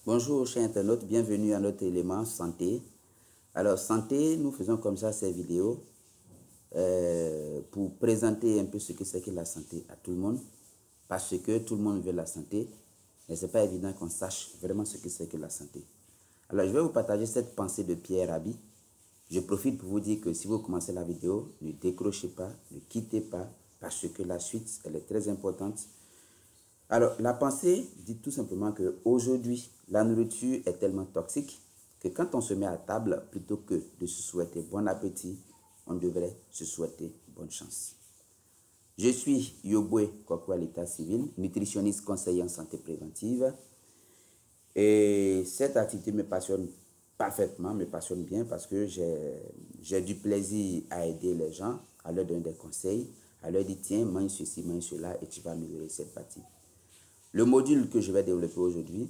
Bonjour chers internautes, bienvenue à notre élément santé. Alors santé, nous faisons comme ça ces vidéos pour présenter un peu ce que c'est que la santé à tout le monde, parce que tout le monde veut la santé, mais ce n'est pas évident qu'on sache vraiment ce que c'est que la santé. Alors je vais vous partager cette pensée de Pierre Rabhi. Je profite pour vous dire que si vous commencez la vidéo, ne décrochez pas, ne quittez pas, parce que la suite, elle est très importante. Alors, la pensée dit tout simplement qu'aujourd'hui, la nourriture est tellement toxique que quand on se met à table, plutôt que de se souhaiter bon appétit, on devrait se souhaiter bonne chance. Je suis Yobwe Kokwa, l'état civil, nutritionniste conseiller en santé préventive. Et cette activité me passionne parfaitement, me passionne bien parce que j'ai du plaisir à aider les gens, à leur donner des conseils, à leur dire tiens, mange ceci, mange cela et tu vas améliorer cette partie. Le module que je vais développer aujourd'hui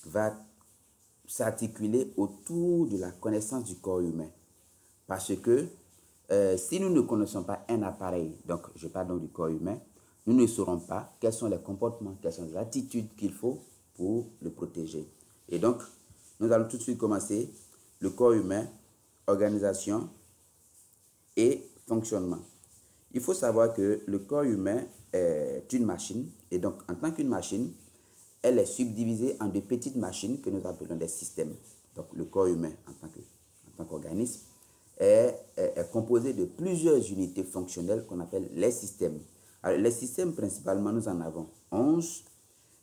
va s'articuler autour de la connaissance du corps humain. Parce que si nous ne connaissons pas un appareil, donc je parle donc du corps humain, nous ne saurons pas quels sont les comportements, quelles sont les attitudes qu'il faut pour le protéger. Et donc, nous allons tout de suite commencer le corps humain, organisation et fonctionnement. Il faut savoir que le corps humain est une machine et donc en tant qu'une machine, elle est subdivisée en de petites machines que nous appelons des systèmes. Donc le corps humain en tant qu'organisme est composé de plusieurs unités fonctionnelles qu'on appelle les systèmes. Alors les systèmes principalement, nous en avons 11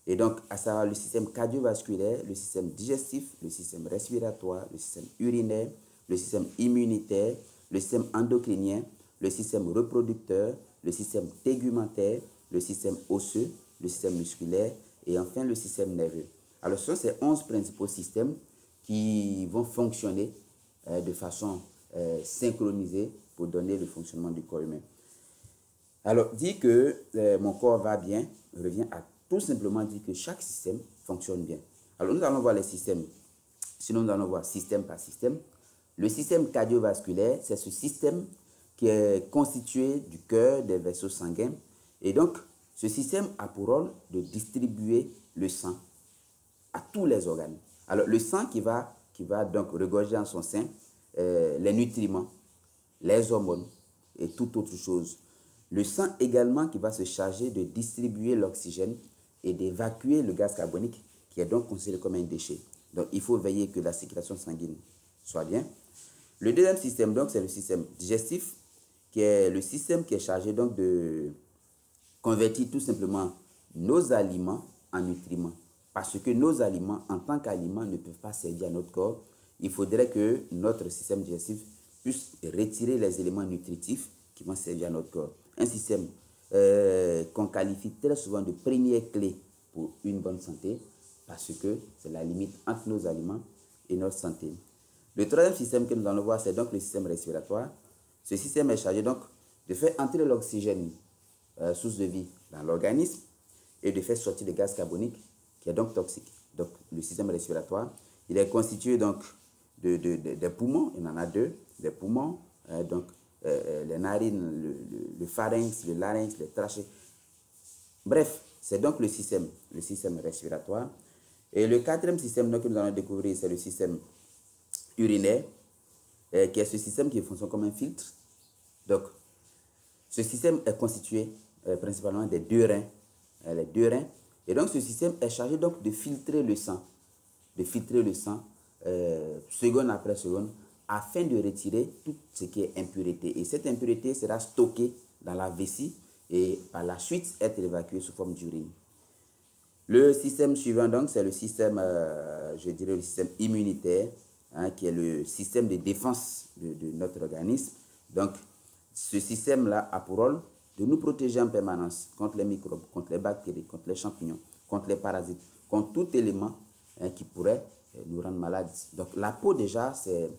et donc à savoir le système cardiovasculaire, le système digestif, le système respiratoire, le système urinaire, le système immunitaire, le système endocrinien, le système reproducteur, le système tégumentaire, le système osseux, le système musculaire et enfin le système nerveux. Alors ce sont ces 11 principaux systèmes qui vont fonctionner de façon synchronisée pour donner le fonctionnement du corps humain. Alors dire que mon corps va bien revient à tout simplement dire que chaque système fonctionne bien. Alors nous allons voir les systèmes, sinon nous allons voir système par système. Le système cardiovasculaire, c'est ce système qui est constitué du cœur, des vaisseaux sanguins. Et donc, ce système a pour rôle de distribuer le sang à tous les organes. Alors, le sang qui va donc regorger en son sein les nutriments, les hormones et toute autre chose. Le sang également qui va se charger de distribuer l'oxygène et d'évacuer le gaz carbonique qui est donc considéré comme un déchet. Donc, il faut veiller que la circulation sanguine soit bien. Le deuxième système, donc, c'est le système digestif, qui est le système qui est chargé donc de convertir tout simplement nos aliments en nutriments. Parce que nos aliments, en tant qu'aliments, ne peuvent pas servir à notre corps. Il faudrait que notre système digestif puisse retirer les éléments nutritifs qui vont servir à notre corps. Un système qu'on qualifie très souvent de première clé pour une bonne santé, parce que c'est la limite entre nos aliments et notre santé. Le troisième système que nous allons voir, c'est donc le système respiratoire. Ce système est chargé donc de faire entrer l'oxygène, source de vie, dans l'organisme et de faire sortir le gaz carbonique qui est donc toxique. Donc le système respiratoire, il est constitué donc des poumons, il y en a deux, des poumons, donc les narines, le pharynx, le larynx, les trachées. Bref, c'est donc le système respiratoire. Et le quatrième système donc, que nous allons découvrir, c'est le système urinaire, qui est ce système qui fonctionne comme un filtre. Donc, ce système est constitué principalement des deux reins, les deux reins. Et donc, ce système est chargé donc de filtrer le sang, seconde après seconde, afin de retirer tout ce qui est impureté. Et cette impureté sera stockée dans la vessie et par la suite être évacuée sous forme d'urine. Le système suivant, donc, c'est le système, je dirais, le système immunitaire, qui est le système de défense de notre organisme. Donc, ce système-là a pour rôle de nous protéger en permanence contre les microbes, contre les bactéries, contre les champignons, contre les parasites, contre tout élément qui pourrait nous rendre malades. Donc, la peau, déjà, c'est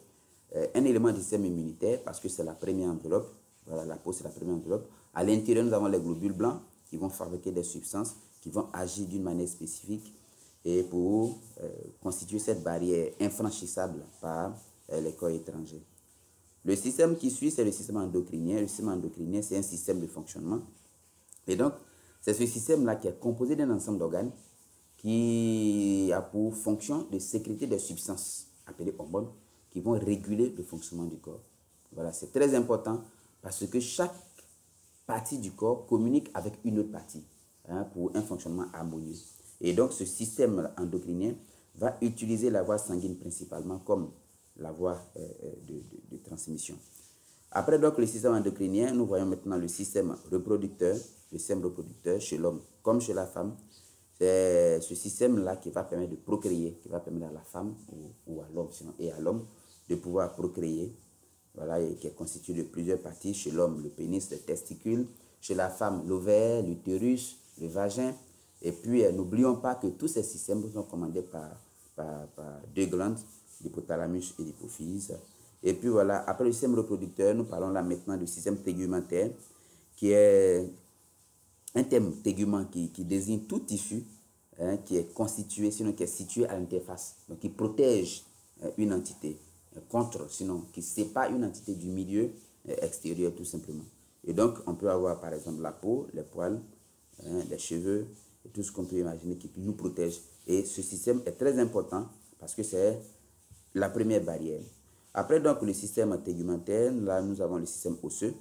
un élément du système immunitaire parce que c'est la première enveloppe. Voilà, la peau, c'est la première enveloppe. À l'intérieur, nous avons les globules blancs qui vont fabriquer des substances qui vont agir d'une manière spécifique et pour constituer cette barrière infranchissable par les corps étrangers. Le système qui suit, c'est le système endocrinien. Le système endocrinien, c'est un système de fonctionnement. Et donc, c'est ce système-là qui est composé d'un ensemble d'organes qui qui a pour fonction de sécréter des substances appelées hormones qui vont réguler le fonctionnement du corps. Voilà, c'est très important parce que chaque partie du corps communique avec une autre partie pour un fonctionnement harmonieux. Et donc, ce système endocrinien va utiliser la voie sanguine principalement comme la voie de transmission. Après donc le système endocrinien, nous voyons maintenant le système reproducteur chez l'homme comme chez la femme. C'est ce système-là qui va permettre de procréer, qui va permettre à la femme ou à l'homme et à l'homme de pouvoir procréer. Voilà, et qui est constitué de plusieurs parties. Chez l'homme, le pénis, les testicules. Chez la femme, l'ovaire, l'utérus, le vagin. Et puis, n'oublions pas que tous ces systèmes sont commandés par deux glandes, l'hypothalamus et l'hypophyse. Et puis voilà, après le système reproducteur, nous parlons là maintenant du système tégumentaire, qui est un terme tégument qui désigne tout tissu qui est constitué, sinon qui est situé à l'interface, donc qui protège une entité contre, sinon qui sépare une entité du milieu extérieur tout simplement. Et donc, on peut avoir par exemple la peau, les poils, les cheveux, et tout ce qu'on peut imaginer qui nous protège. Et ce système est très important parce que c'est la première barrière. Après donc le système tégumentaire, là nous avons le système osseux,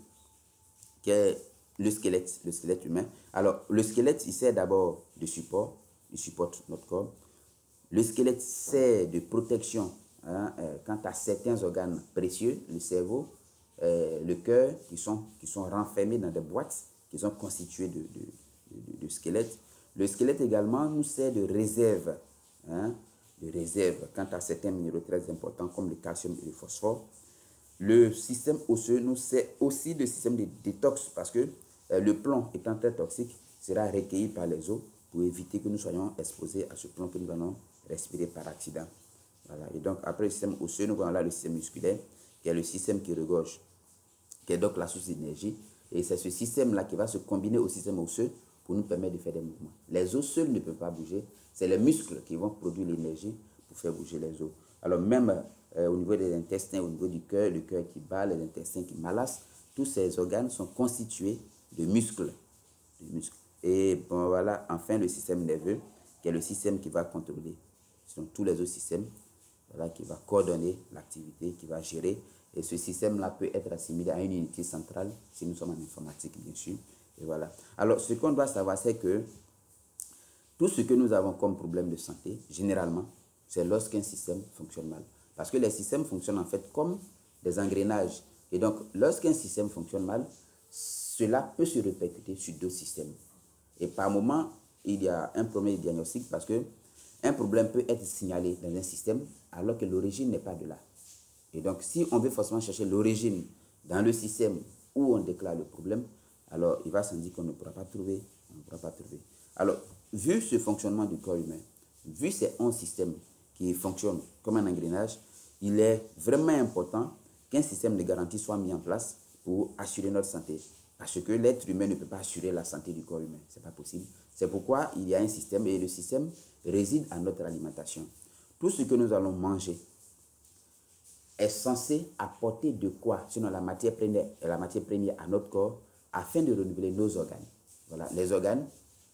qui est le squelette humain. Alors, le squelette, il sert d'abord de support, il supporte notre corps. Le squelette sert de protection quant à certains organes précieux, le cerveau, le cœur, qui sont renfermés dans des boîtes qui sont constituées de squelettes. Le squelette également nous sert de réserve, quant à certains minéraux très importants comme le calcium et le phosphore. Le système osseux nous sert aussi de système de détox parce que le plomb étant très toxique sera recueilli par les os pour éviter que nous soyons exposés à ce plomb que nous allons respirer par accident. Voilà. Et donc après le système osseux, nous voyons là le système musculaire qui est le système qui regorge, qui est donc la source d'énergie. Et c'est ce système-là qui va se combiner au système osseux pour nous permettre de faire des mouvements. Les os seuls ne peuvent pas bouger, c'est les muscles qui vont produire l'énergie pour faire bouger les os. Alors même au niveau des intestins, au niveau du cœur, le cœur qui bat, les intestins qui malassent, tous ces organes sont constitués de muscles. Et bon, voilà, enfin le système nerveux, qui est le système qui va contrôler tous les autres systèmes, voilà, qui va coordonner l'activité, qui va gérer. Et ce système-là peut être assimilé à une unité centrale, si nous sommes en informatique, bien sûr. Et voilà. Alors, ce qu'on doit savoir, c'est que tout ce que nous avons comme problème de santé, généralement, c'est lorsqu'un système fonctionne mal. Parce que les systèmes fonctionnent en fait comme des engrenages. Et donc, lorsqu'un système fonctionne mal, cela peut se répercuter sur d'autres systèmes. Et par moment, il y a un problème de diagnostic parce que un problème peut être signalé dans un système alors que l'origine n'est pas de là. Et donc, si on veut forcément chercher l'origine dans le système où on déclare le problème, alors il va sans dire qu'on ne pourra pas trouver. Alors, vu ce fonctionnement du corps humain, vu ces 11 systèmes qui fonctionnent comme un engrenage, il est vraiment important qu'un système de garantie soit mis en place pour assurer notre santé. Parce que l'être humain ne peut pas assurer la santé du corps humain. Ce n'est pas possible. C'est pourquoi il y a un système et le système réside à notre alimentation. Tout ce que nous allons manger est censé apporter de quoi, sinon la matière première à notre corps afin de renouveler nos organes. Voilà, les organes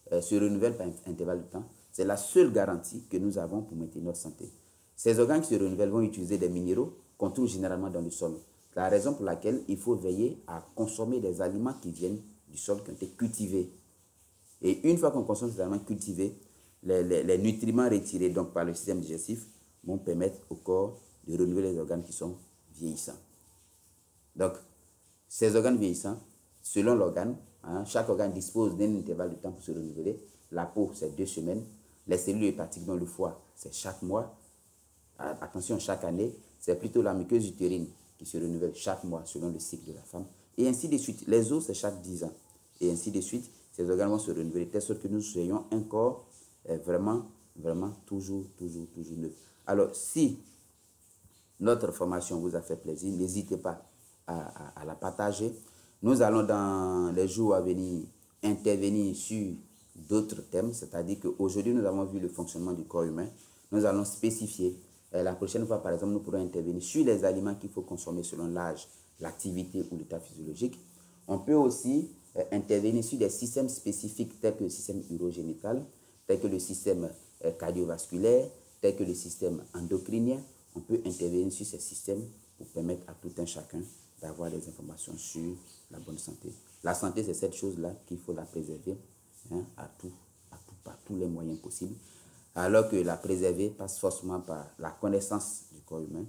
se renouvellent par intervalle de temps. C'est la seule garantie que nous avons pour maintenir notre santé. Ces organes qui se renouvellent vont utiliser des minéraux qu'on trouve généralement dans le sol. C'est la raison pour laquelle il faut veiller à consommer des aliments qui viennent du sol, qui ont été cultivés. Et une fois qu'on consomme ces aliments cultivés, les nutriments retirés donc par le système digestif vont permettre au corps de renouveler les organes qui sont vieillissants. Donc, ces organes vieillissants, selon l'organe, chaque organe dispose d'un intervalle de temps pour se renouveler. La peau, c'est 2 semaines. Les cellules hépatiques dans le foie, c'est chaque mois. Attention, chaque année, c'est plutôt la muqueuse utérine qui se renouvelle chaque mois selon le cycle de la femme. Et ainsi de suite. Les os, c'est chaque 10 ans. Et ainsi de suite, ces organes vont se renouveler, de telle sorte que nous soyons un corps vraiment toujours neuf. Alors, si notre formation vous a fait plaisir, n'hésitez pas à la partager. Nous allons dans les jours à venir intervenir sur d'autres thèmes, c'est-à-dire qu'aujourd'hui nous avons vu le fonctionnement du corps humain. Nous allons spécifier. La prochaine fois, par exemple, nous pourrons intervenir sur les aliments qu'il faut consommer selon l'âge, l'activité ou l'état physiologique. On peut aussi intervenir sur des systèmes spécifiques tels que le système urogénital, tels que le système cardiovasculaires, tels que le système endocrinien. On peut intervenir sur ces systèmes pour permettre à tout un chacun d'avoir des informations sur la bonne santé. La santé, c'est cette chose-là qu'il faut la préserver hein, par tous les moyens possibles. Alors que la préserver passe forcément par la connaissance du corps humain.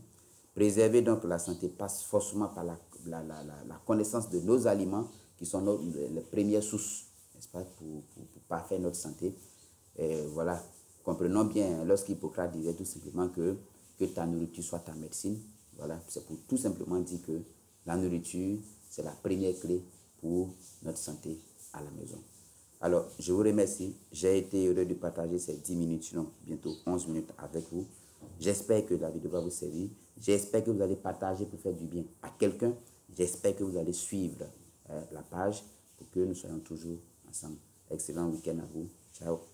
Préserver donc la santé passe forcément par la connaissance de nos aliments qui sont les premières sources, n'est-ce pas, pour parfaire notre santé. Et voilà, comprenons bien, lorsqu'Hippocrate disait tout simplement que ta nourriture soit ta médecine, voilà, c'est pour tout simplement dire que la nourriture, c'est la première clé pour notre santé à la maison. Alors, je vous remercie. J'ai été heureux de partager ces 10 minutes, sinon bientôt 11 minutes avec vous. J'espère que la vidéo va vous servir. J'espère que vous allez partager pour faire du bien à quelqu'un. J'espère que vous allez suivre la page pour que nous soyons toujours ensemble. Excellent week-end à vous. Ciao.